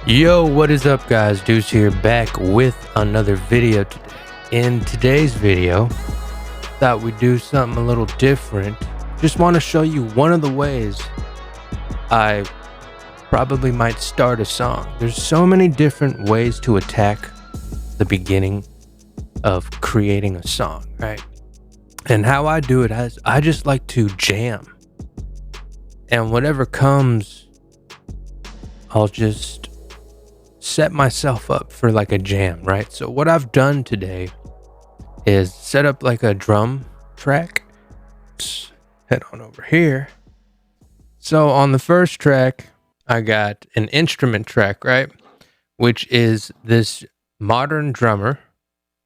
Yo, what is up guys? Deuce here, back with another video today. In today's video, thought we'd do something a little different. Just want to show you one of the ways I probably might start a song. There's so many different ways to attack the beginning of creating a song, right? And how I do it is I just like to jam. And whatever comes, I'll just set myself up for like a jam, right? So what I've done today is set up like a drum track. Let's head on over here. So on the first track, I got an instrument track, right? Which is this modern drummer,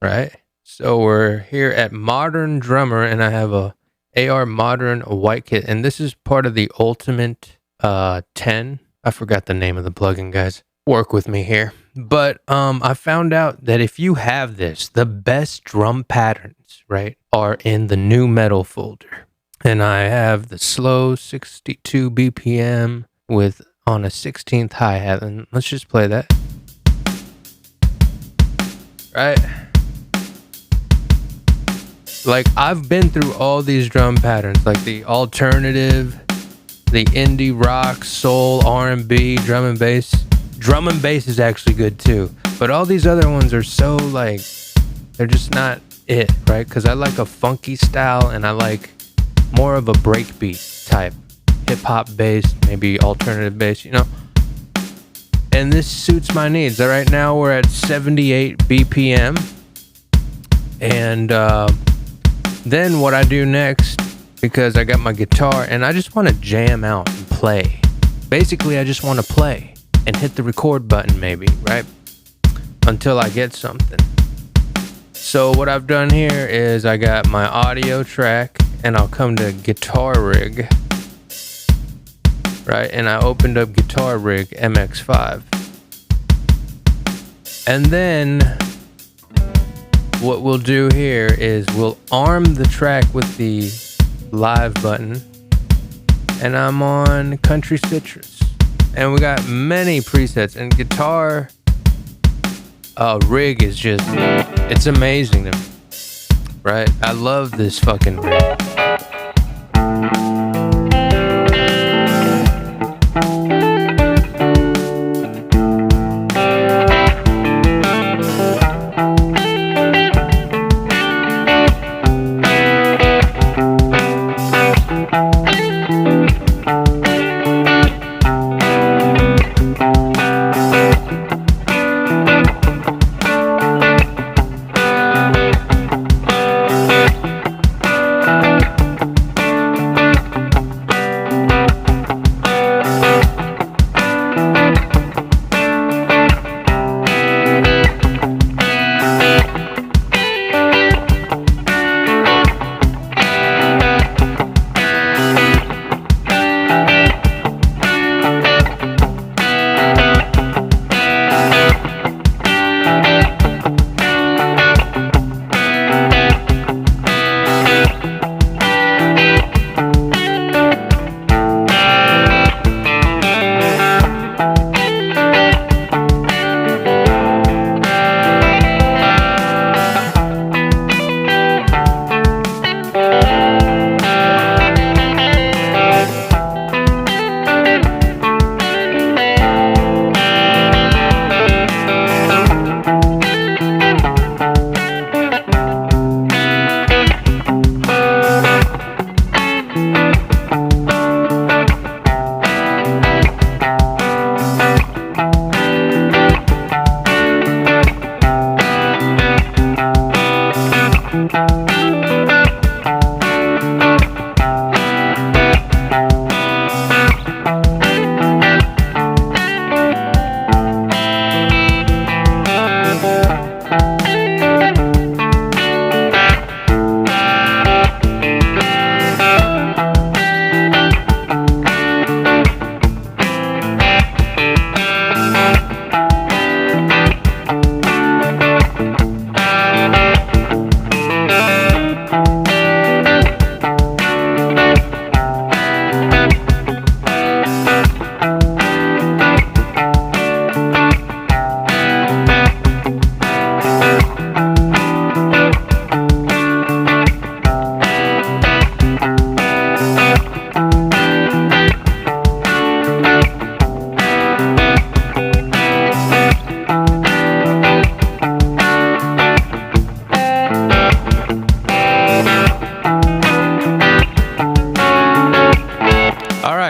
right? So we're here at modern drummer and I have a AR modern white kit. And this is part of the Ultimate 10. I forgot the name of the plugin, guys. Work with me here. But I found out that if you have this, the best drum patterns, right, are in the new metal folder. And I have the slow 62 BPM with on a 16th hi-hat. And let's just play that. Right? Like, I've been through all these drum patterns, like the alternative, the indie rock, soul, R&B, drum and bass. Drum and bass is actually good too, but all these other ones are so like, they're just not it, right? Because I like a funky style and I like more of a breakbeat type, hip hop bass, maybe alternative bass, you know? And this suits my needs. Right now we're at 78 BPM. And then what I do next, because I got my guitar and I just want to jam out and play. Basically, I just want to play and hit the record button maybe, right? Until I get something. So what I've done here is I got my audio track and I'll come to Guitar Rig, right? And I opened up Guitar Rig MX5. And then what we'll do here is we'll arm the track with the live button. And I'm on Country Citrus. And we got many presets, and Guitar Rig is just, it's amazing to me, right? I love this fucking rig.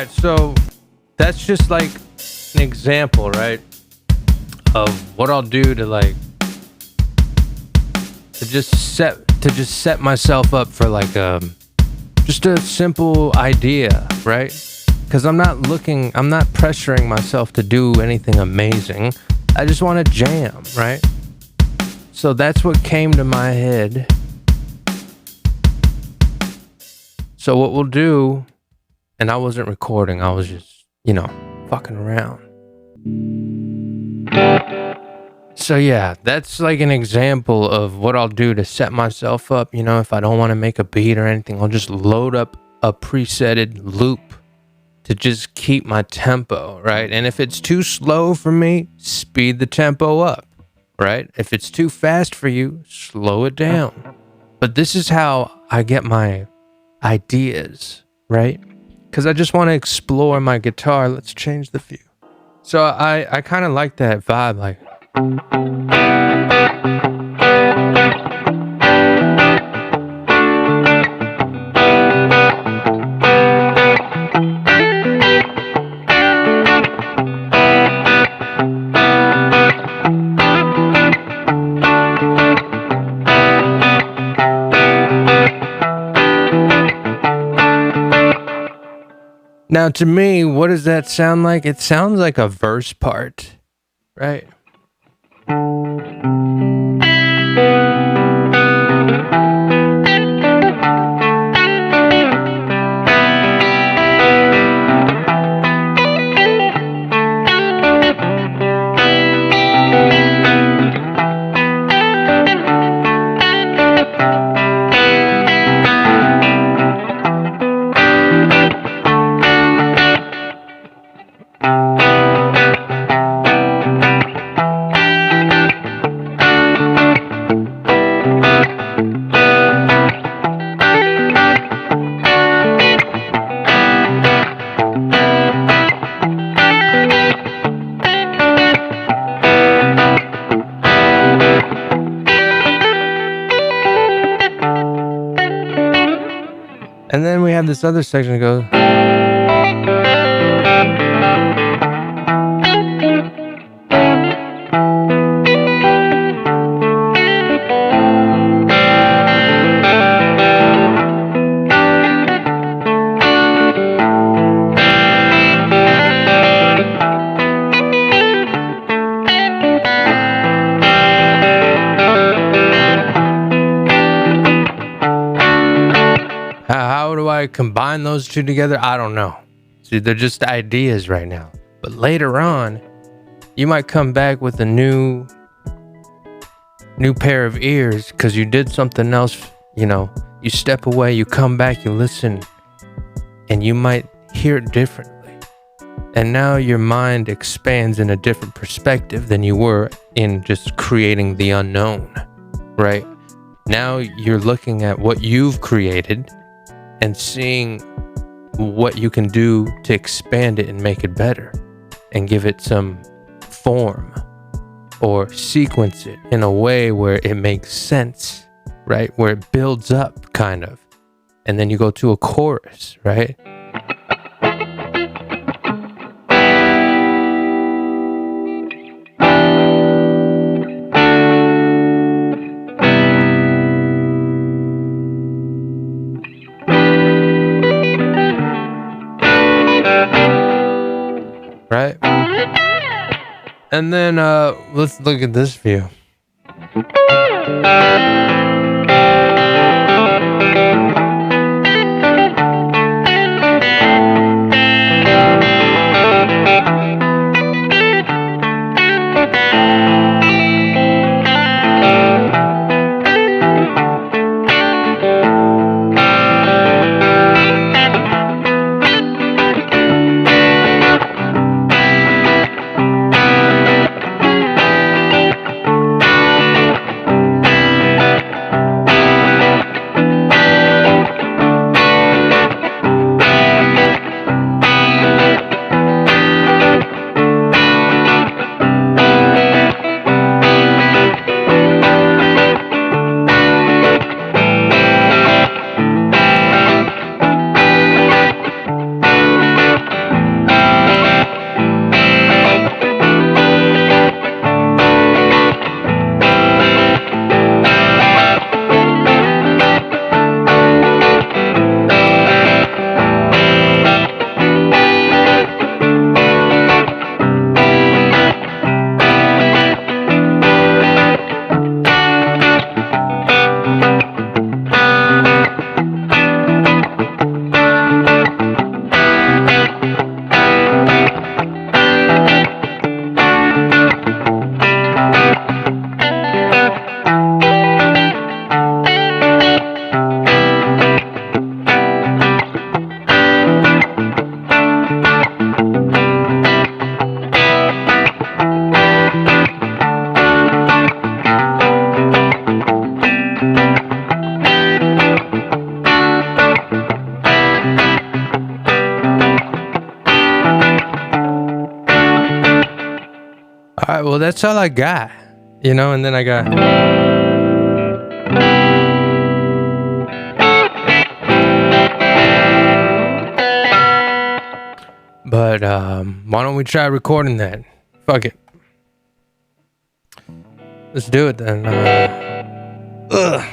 right, so that's just like an example, right, of what I'll do to set myself up for just a simple idea, right? Because I'm not pressuring myself to do anything amazing. I just want to jam, right? So that's what came to my head. So what we'll do, and I wasn't recording, I was just, fucking around. So yeah, that's like an example of what I'll do to set myself up. If I don't want to make a beat or anything, I'll just load up a presetted loop to just keep my tempo, right? And if it's too slow for me, speed the tempo up, right? If it's too fast for you, slow it down. But this is how I get my ideas, right? Because I just want to explore my guitar. Let's change the view. So I kind of like that vibe, like. Now, to me, what does that sound like? It sounds like a verse part, right? And then we have this other section that goes. How do I combine those two together? I don't know. See, they're just ideas right now. But later on, you might come back with a new pair of ears because you did something else. You step away, you come back, you listen, and you might hear it differently. And now your mind expands in a different perspective than you were in just creating the unknown, right? Now you're looking at what you've created and seeing what you can do to expand it and make it better and give it some form or sequence it in a way where it makes sense, right? Where it builds up kind of. And then you go to a chorus, right? Right? And then let's look at this view. All right, well, that's all I got, and then I got. But why don't we try recording that? Fuck it. Let's do it then. Ugh.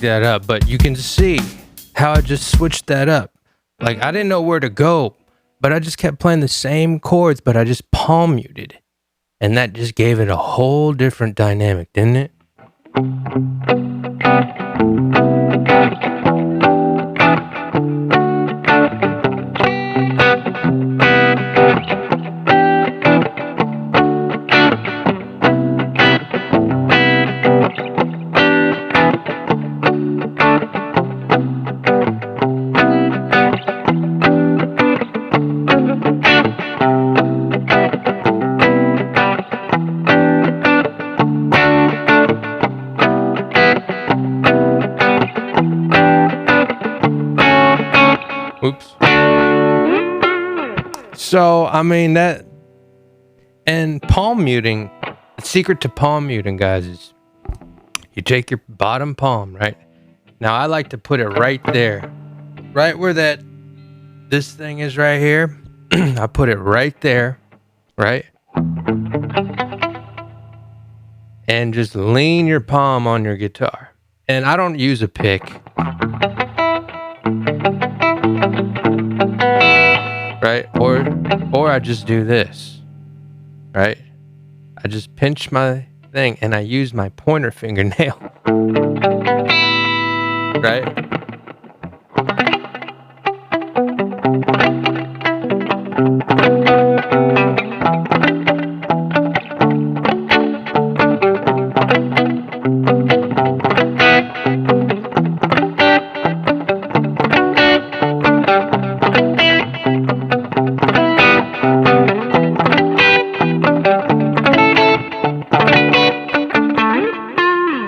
That up, but you can see how I just switched that up. Like, I didn't know where to go, but I just kept playing the same chords, but I just palm muted, and that just gave it a whole different dynamic, didn't it? Oops. So, I mean, that, and palm muting, the secret to palm muting, guys, is you take your bottom palm, right? Now, I like to put it right there, right where this thing is right here. I put it right there, right? And just lean your palm on your guitar. And I don't use a pick. Right? Or I just do this. Right? I just pinch my thing and I use my pointer fingernail. Right?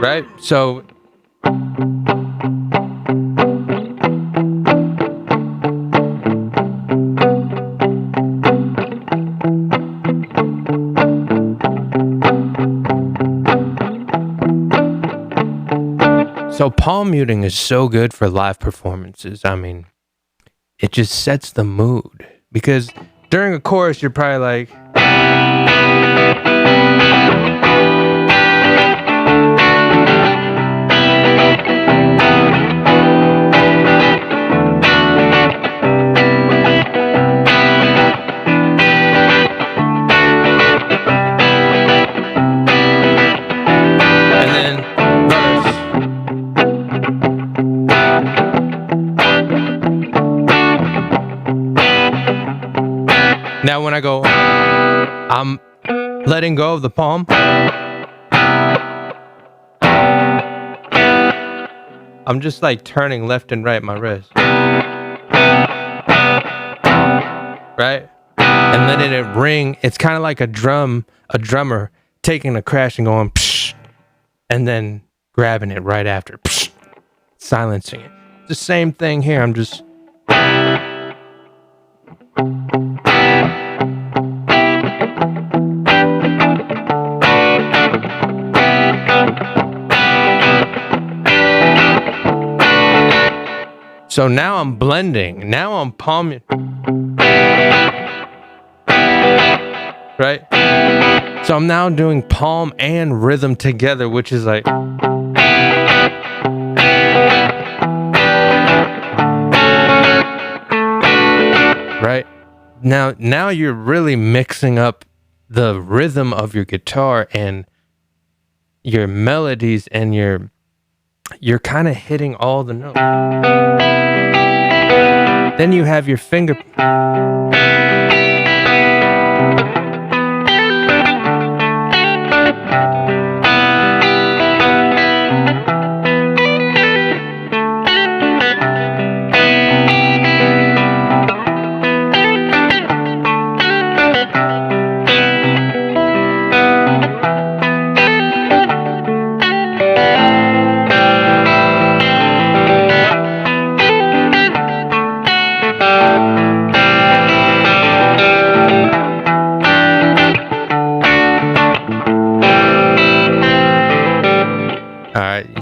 Right? So So palm muting is so good for live performances. I mean, it just sets the mood, because during a chorus, you're probably like, now when I go, I'm letting go of the palm. I'm just like turning left and right my wrist. Right? And letting it ring. It's kind of like a drummer taking a crash and going, psh, and then grabbing it right after, psh, silencing it. It's the same thing here. I'm just... So now I'm blending. Now I'm palming. Right? So I'm now doing palm and rhythm together, which is like... Right? Now you're really mixing up the rhythm of your guitar and your melodies, and you're kind of hitting all the notes. Then you have your finger.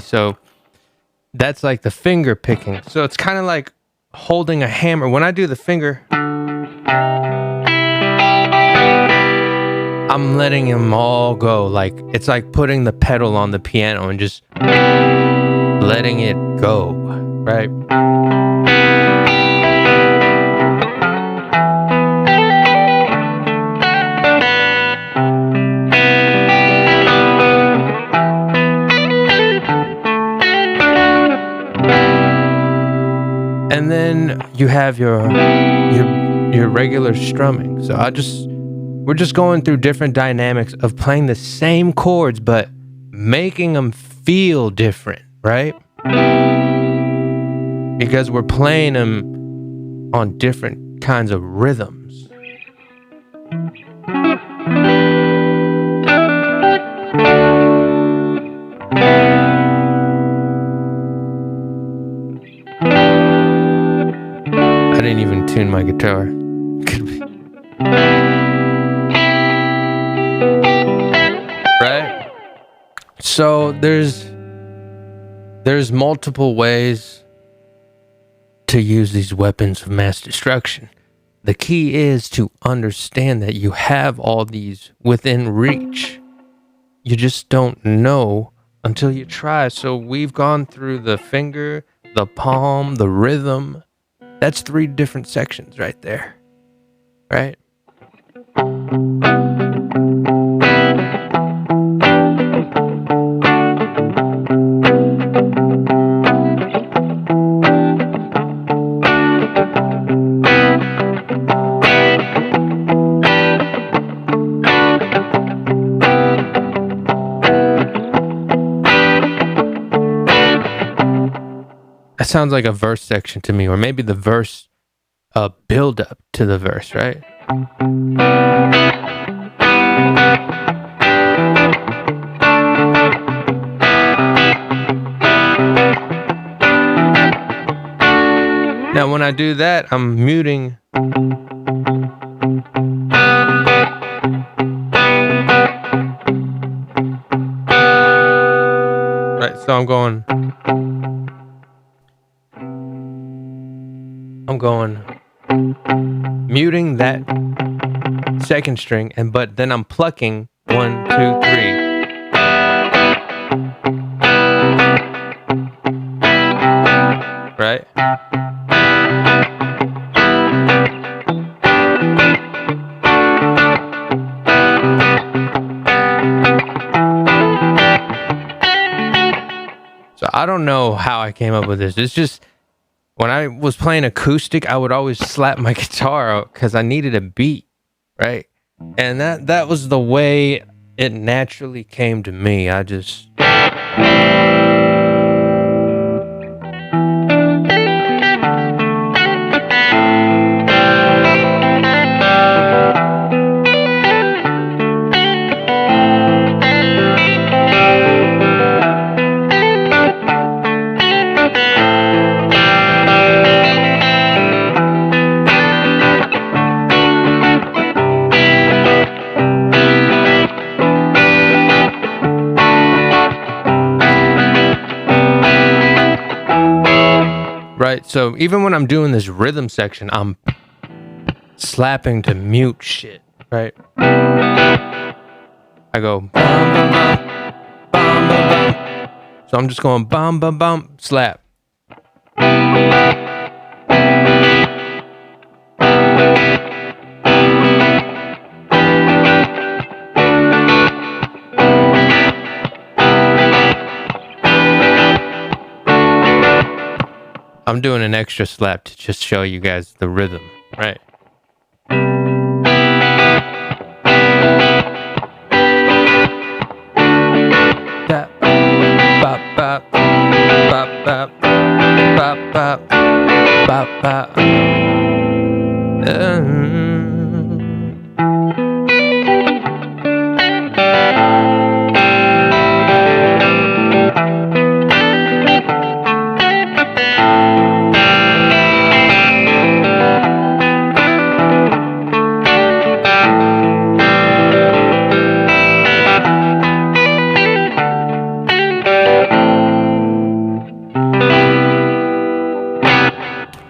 So that's like the finger picking. So it's kind of like holding a hammer. When I do the finger, I'm letting them all go. Like it's like putting the pedal on the piano and just letting it go, right? And then you have your regular strumming. So we're just going through different dynamics of playing the same chords, but making them feel different, right? Because we're playing them on different kinds of rhythms. I didn't even tune my guitar. Right? So there's multiple ways to use these weapons of mass destruction. The key is to understand that you have all these within reach. You just don't know until you try. So we've gone through the finger, the palm, the rhythm. That's 3 different sections right there, right? That sounds like a verse section to me, or maybe the verse build up to the verse, right? Now when I do that, I'm muting. Right, so I'm going. going muting that second string, but then I'm plucking 1, 2, 3. Right? So I don't know how I came up with this. It's just when I was playing acoustic, I would always slap my guitar out because I needed a beat, right? And that was the way it naturally came to me. I just... Right, so even when I'm doing this rhythm section, I'm slapping to mute shit, right? I go bum, bum, bum, bum, bum, bum. So I'm just going bum, bum, bum, slap. I'm doing an extra slap to just show you guys the rhythm, right? Bop, bop, bop, bop, bop, bop, bop, bop.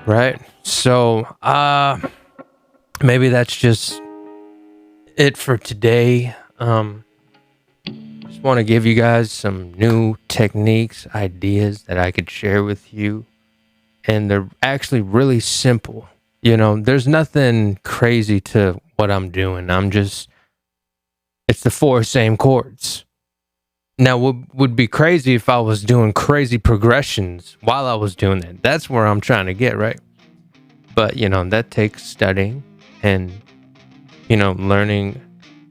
Right, so maybe that's just it for today. Just want to give you guys some new techniques, ideas that I could share with you, and they're actually really simple. You know, there's nothing crazy to what I'm doing. It's the 4 same chords. Now, what would be crazy if I was doing crazy progressions while I was doing that? That's where I'm trying to get, right? But, you know, that takes studying and, you know, learning.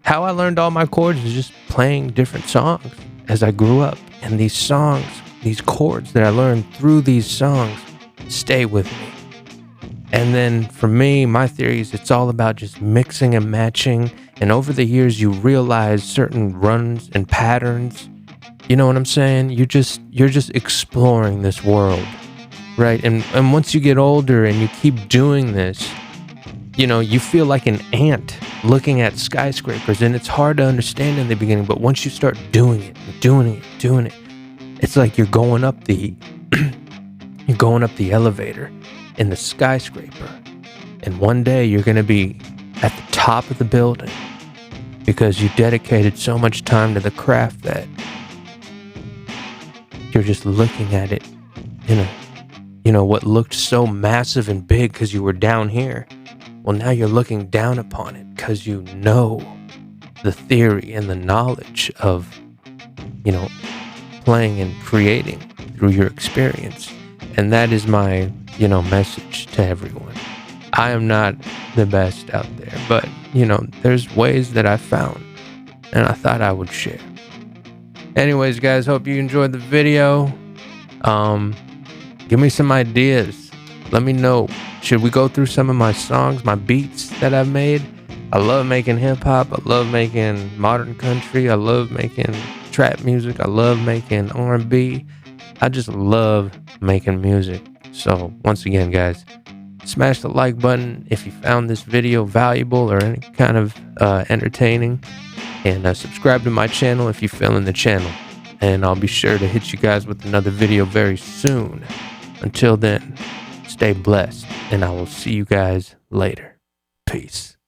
How I learned all my chords is just playing different songs as I grew up. And these songs, these chords that I learned through these songs stay with me. And then for me, my theory is it's all about just mixing and matching. And over the years, you realize certain runs and patterns. You know what I'm saying? You're just exploring this world, right? And once you get older and you keep doing this, you know, you feel like an ant looking at skyscrapers, and it's hard to understand in the beginning, but once you start doing it, it's like you're going up the elevator in the skyscraper, and one day you're going to be at the top of the building because you dedicated so much time to the craft that you're just looking at it in a, you know, what looked so massive and big because you were down here. Well, now you're looking down upon it because you know the theory and the knowledge of, you know, playing and creating through your experience. And that is my, you know, message to everyone. I am not the best out there, but, you know, there's ways that I found and I thought I would share. Anyways, guys, hope you enjoyed the video. Give me some ideas. Let me know. Should we go through some of my songs, my beats that I've made? I love making hip hop. I love making modern country. I love making trap music. I love making R&B. I just love making music. So once again, guys, smash the like button if you found this video valuable or any kind of entertaining. And subscribe to my channel if you fell in the channel. And I'll be sure to hit you guys with another video very soon. Until then, stay blessed. and I will see you guys later. Peace.